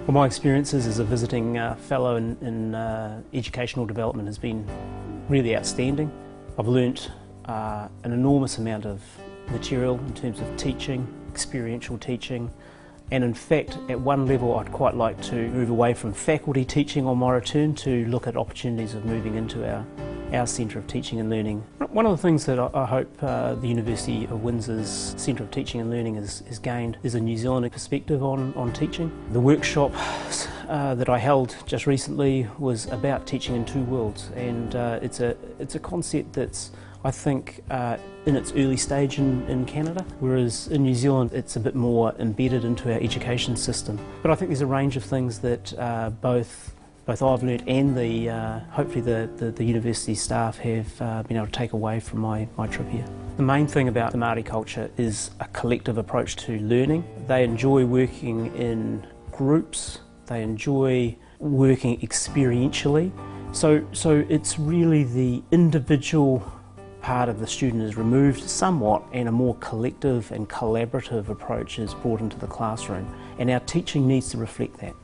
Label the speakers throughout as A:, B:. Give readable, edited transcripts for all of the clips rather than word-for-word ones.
A: Well, my experiences as a visiting fellow in educational development has been really outstanding. I've learnt an enormous amount of material in terms of teaching, experiential teaching, and in fact at one level I'd quite like to move away from faculty teaching on my return to look at opportunities of moving into our Centre of Teaching and Learning. One of the things that I hope the University of Windsor's Centre of Teaching and Learning has gained is a New Zealand perspective on teaching. The workshop that I held just recently was about teaching in two worlds, and it's a concept that's, I think, in its early stage in Canada, whereas in New Zealand it's a bit more embedded into our education system. But I think there's a range of things that both I've learnt and hopefully the university staff have been able to take away from my trip here. The main thing about the Māori culture is a collective approach to learning. They enjoy working in groups, they enjoy working experientially, so it's really the individual part of the student is removed somewhat and a more collective and collaborative approach is brought into the classroom, and our teaching needs to reflect that.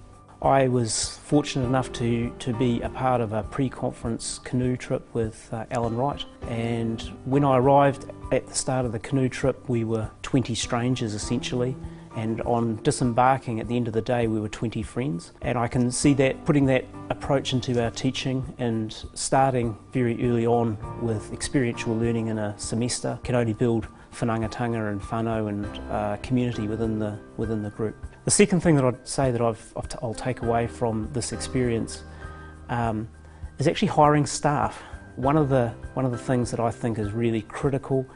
A: I was fortunate enough to be a part of a pre-conference canoe trip with Alan Wright, and when I arrived at the start of the canoe trip we were 20 strangers essentially, and on disembarking at the end of the day we were 20 friends. And I can see that putting that approach into our teaching and starting very early on with experiential learning in a semester can only build whanaungatanga and whānau and community within the group. The second thing that I'd say that I'll take away from this experience is actually hiring staff. One of the things that I think is really critical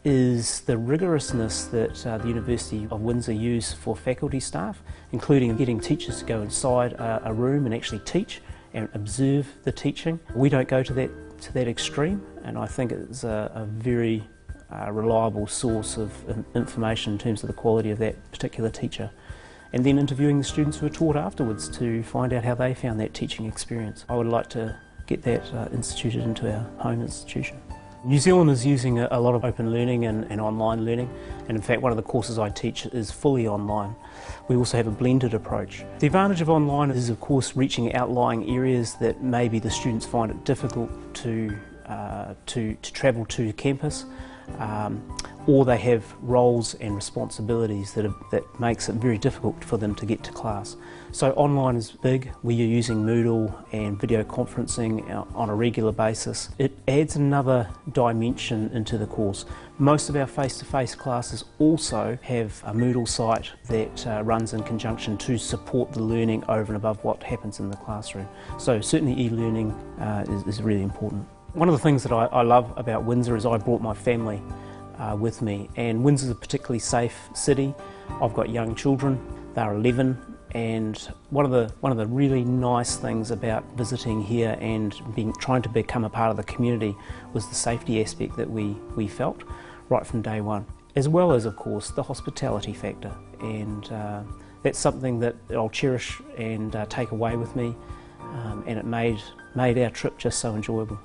A: is the rigorousness that the University of Windsor use for faculty staff, including getting teachers to go inside a room and actually teach and observe the teaching. We don't go to that extreme, and I think it's a very reliable source of information in terms of the quality of that particular teacher. And then interviewing the students who were taught afterwards to find out how they found that teaching experience. I would like to get that instituted into our home institution. New Zealand is using a lot of open learning and online learning, and in fact one of the courses I teach is fully online. We also have a blended approach. The advantage of online is of course reaching outlying areas that maybe the students find it difficult to travel to campus, or they have roles and responsibilities that makes it very difficult for them to get to class. So online is big. We are using Moodle and video conferencing on a regular basis. It adds another dimension into the course. Most of our face-to-face classes also have a Moodle site that runs in conjunction to support the learning over and above what happens in the classroom. So certainly e-learning is really important. One of the things that I love about Windsor is I brought my family with me, and Windsor's a particularly safe city. I've got young children, they're 11, and one of the really nice things about visiting here and trying to become a part of the community was the safety aspect that we felt right from day one, as well as of course the hospitality factor, and that's something that I'll cherish and take away with me, and it made our trip just so enjoyable.